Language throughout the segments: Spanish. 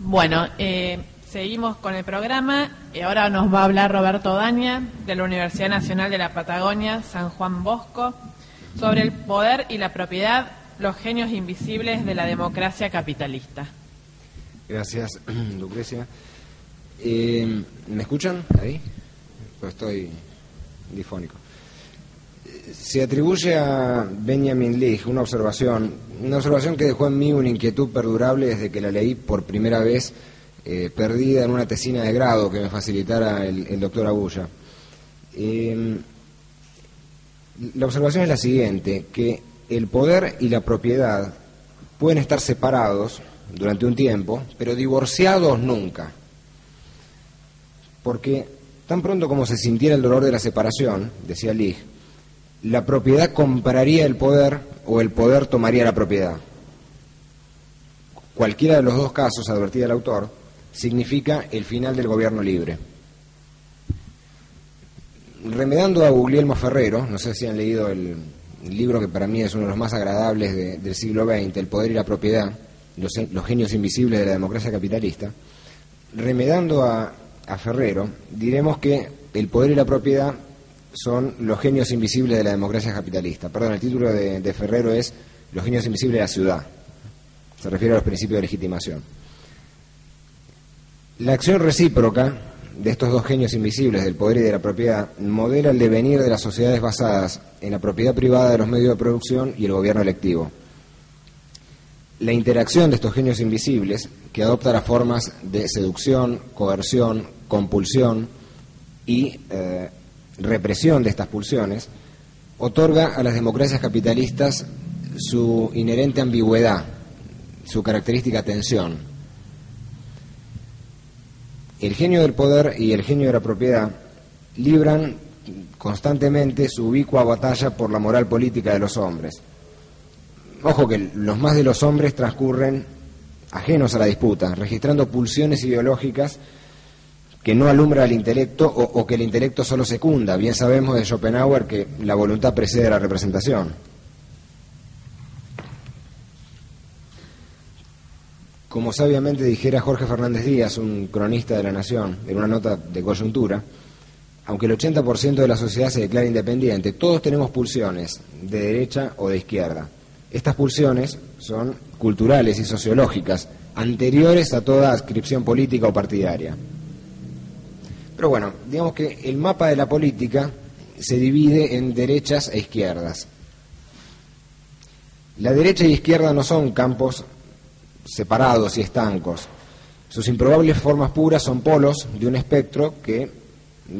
Bueno, seguimos con el programa y ahora nos va a hablar Roberto Daña de la Universidad Nacional de la Patagonia, San Juan Bosco, sobre el poder y la propiedad, los genios invisibles de la democracia capitalista. Gracias, Lucrecia. ¿Me escuchan ahí? Pues estoy difónico. Se atribuye a Benjamin Leigh una observación que dejó en mí una inquietud perdurable desde que la leí por primera vez, perdida en una tesina de grado que me facilitara el doctor Agulla. La observación es la siguiente, que el poder y la propiedad pueden estar separados durante un tiempo, pero divorciados nunca. Porque tan pronto como se sintiera el dolor de la separación, decía Leigh, la propiedad compraría el poder o el poder tomaría la propiedad. Cualquiera de los dos casos, advertía el autor, significa el final del gobierno libre. Remedando a Guglielmo Ferrero, no sé si han leído el libro que para mí es uno de los más agradables del siglo XX, El poder y la propiedad, los genios invisibles de la democracia capitalista, remedando a Ferrero, diremos que el poder y la propiedad son los genios invisibles de la democracia capitalista. Perdón, el título de Ferrero es Los genios invisibles de la ciudad. Se refiere a los principios de legitimación. La acción recíproca de estos dos genios invisibles del poder y de la propiedad modela el devenir de las sociedades basadas en la propiedad privada de los medios de producción y el gobierno electivo. La interacción de estos genios invisibles, que adopta las formas de seducción, coerción, compulsión y represión de estas pulsiones, otorga a las democracias capitalistas su inherente ambigüedad, su característica tensión. El genio del poder y el genio de la propiedad libran constantemente su ubicua batalla por la moral política de los hombres. Ojo que los más de los hombres transcurren ajenos a la disputa, registrando pulsiones ideológicas que no alumbra al intelecto o que el intelecto solo secunda. Bien sabemos de Schopenhauer que la voluntad precede a la representación. Como sabiamente dijera Jorge Fernández Díaz, un cronista de La Nación, en una nota de coyuntura, aunque el 80% de la sociedad se declara independiente, todos tenemos pulsiones de derecha o de izquierda. Estas pulsiones son culturales y sociológicas, anteriores a toda adscripción política o partidaria. Pero bueno, digamos que el mapa de la política se divide en derechas e izquierdas. La derecha y izquierda no son campos separados y estancos. Sus improbables formas puras son polos de un espectro que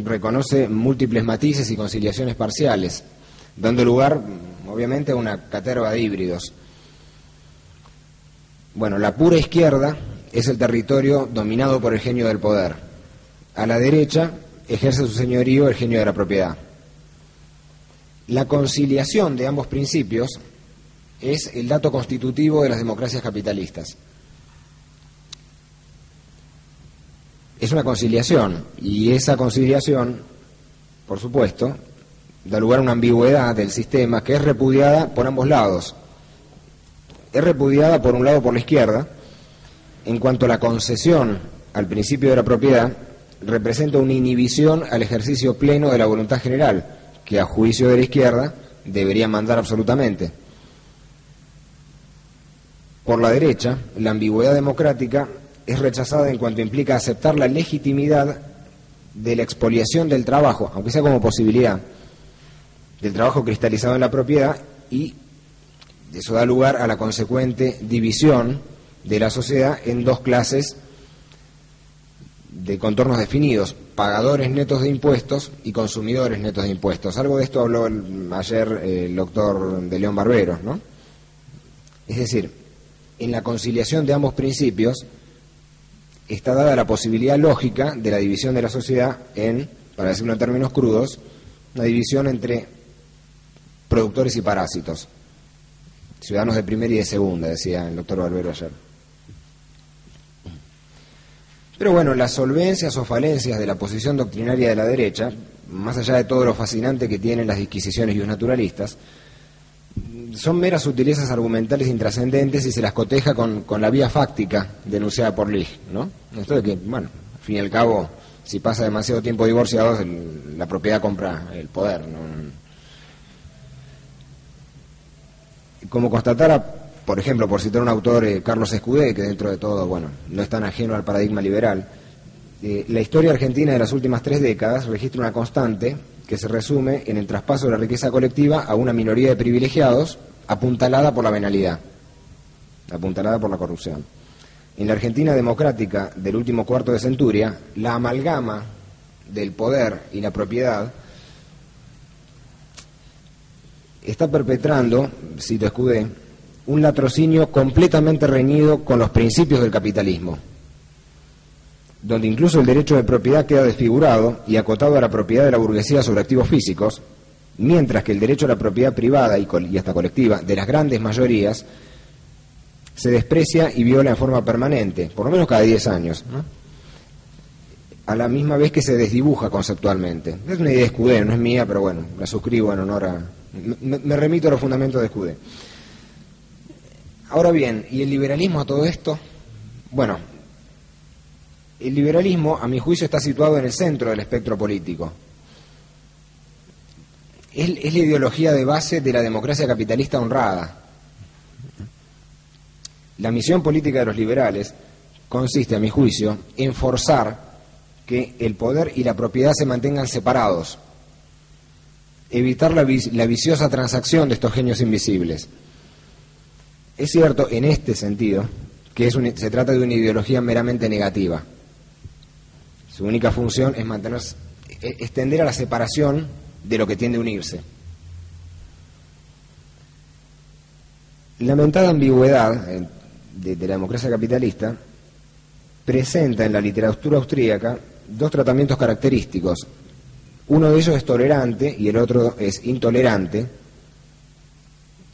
reconoce múltiples matices y conciliaciones parciales, dando lugar, obviamente, a una caterva de híbridos. Bueno, la pura izquierda es el territorio dominado por el genio del poder. A la derecha ejerce su señorío el genio de la propiedad. La conciliación de ambos principios es el dato constitutivo de las democracias capitalistas. Es una conciliación, y esa conciliación, por supuesto, da lugar a una ambigüedad del sistema que es repudiada por ambos lados. Es repudiada, por un lado, por la izquierda, en cuanto a la concesión al principio de la propiedad representa una inhibición al ejercicio pleno de la voluntad general, que a juicio de la izquierda debería mandar absolutamente. Por la derecha, la ambigüedad democrática es rechazada en cuanto implica aceptar la legitimidad de la expoliación del trabajo, aunque sea como posibilidad, del trabajo cristalizado en la propiedad, y eso da lugar a la consecuente división de la sociedad en dos clases de contornos definidos: pagadores netos de impuestos y consumidores netos de impuestos. Algo de esto habló ayer el doctor de León Barberos, ¿no? Es decir, en la conciliación de ambos principios está dada la posibilidad lógica de la división de la sociedad en, para decirlo en términos crudos, una división entre productores y parásitos, ciudadanos de primera y de segunda, decía el doctor Barbero ayer. Pero bueno, las solvencias o falencias de la posición doctrinaria de la derecha, más allá de todo lo fascinante que tienen las disquisiciones y los naturalistas, son meras sutilezas argumentales intrascendentes y se las coteja con la vía fáctica denunciada por Lig, ¿no? Esto de que, bueno, al fin y al cabo, si pasa demasiado tiempo divorciados, la propiedad compra el poder, ¿no? Como constatara, por ejemplo, por citar un autor, Carlos Escudé, que dentro de todo, bueno, no es tan ajeno al paradigma liberal, la historia argentina de las últimas 3 décadas registra una constante que se resume en el traspaso de la riqueza colectiva a una minoría de privilegiados apuntalada por la venalidad, apuntalada por la corrupción. En la Argentina democrática del último cuarto de centuria, la amalgama del poder y la propiedad está perpetrando, cito Escudé, un latrocinio completamente reñido con los principios del capitalismo, donde incluso el derecho de propiedad queda desfigurado y acotado a la propiedad de la burguesía sobre activos físicos, mientras que el derecho a la propiedad privada y hasta colectiva de las grandes mayorías se desprecia y viola en forma permanente, por lo menos cada 10 años, ¿no? A la misma vez que se desdibuja conceptualmente. Es una idea de Escudé, no es mía, pero bueno, la suscribo en honor a... Me remito a los fundamentos de Escudé. Ahora bien, ¿y el liberalismo a todo esto? Bueno, el liberalismo, a mi juicio, está situado en el centro del espectro político. Es la ideología de base de la democracia capitalista honrada. La misión política de los liberales consiste, a mi juicio, en forzar que el poder y la propiedad se mantengan separados, evitar la viciosa transacción de estos genios invisibles. Es cierto, en este sentido, que se trata de una ideología meramente negativa. Su única función es tender a la separación de lo que tiende a unirse. Lamentada ambigüedad de la democracia capitalista presenta en la literatura austríaca 2 tratamientos característicos. Uno de ellos es tolerante y el otro es intolerante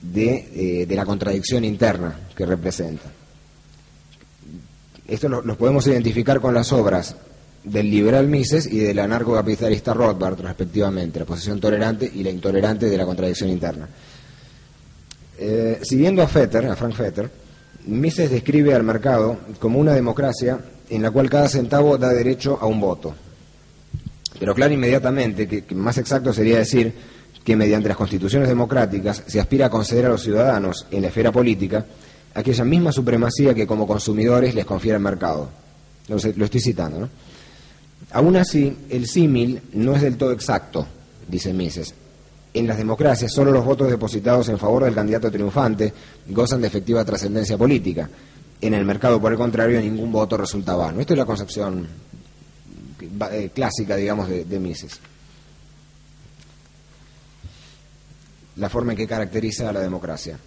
de la contradicción interna que representa. Esto lo podemos identificar con las obras del liberal Mises y del anarcocapitalista Rothbard, respectivamente, la posición tolerante y la intolerante de la contradicción interna. Siguiendo a Frank Fetter, Mises describe al mercado como una democracia en la cual cada centavo da derecho a un voto. Pero claro, inmediatamente, que más exacto sería decir que mediante las constituciones democráticas se aspira a conceder a los ciudadanos en la esfera política aquella misma supremacía que como consumidores les confiere el mercado. Lo estoy citando, ¿no? Aún así, el símil no es del todo exacto, dice Mises. En las democracias, solo los votos depositados en favor del candidato triunfante gozan de efectiva trascendencia política. En el mercado, por el contrario, ningún voto resulta vano. Esto es la concepción clásica, digamos, de Mises. La forma en que caracteriza a la democracia.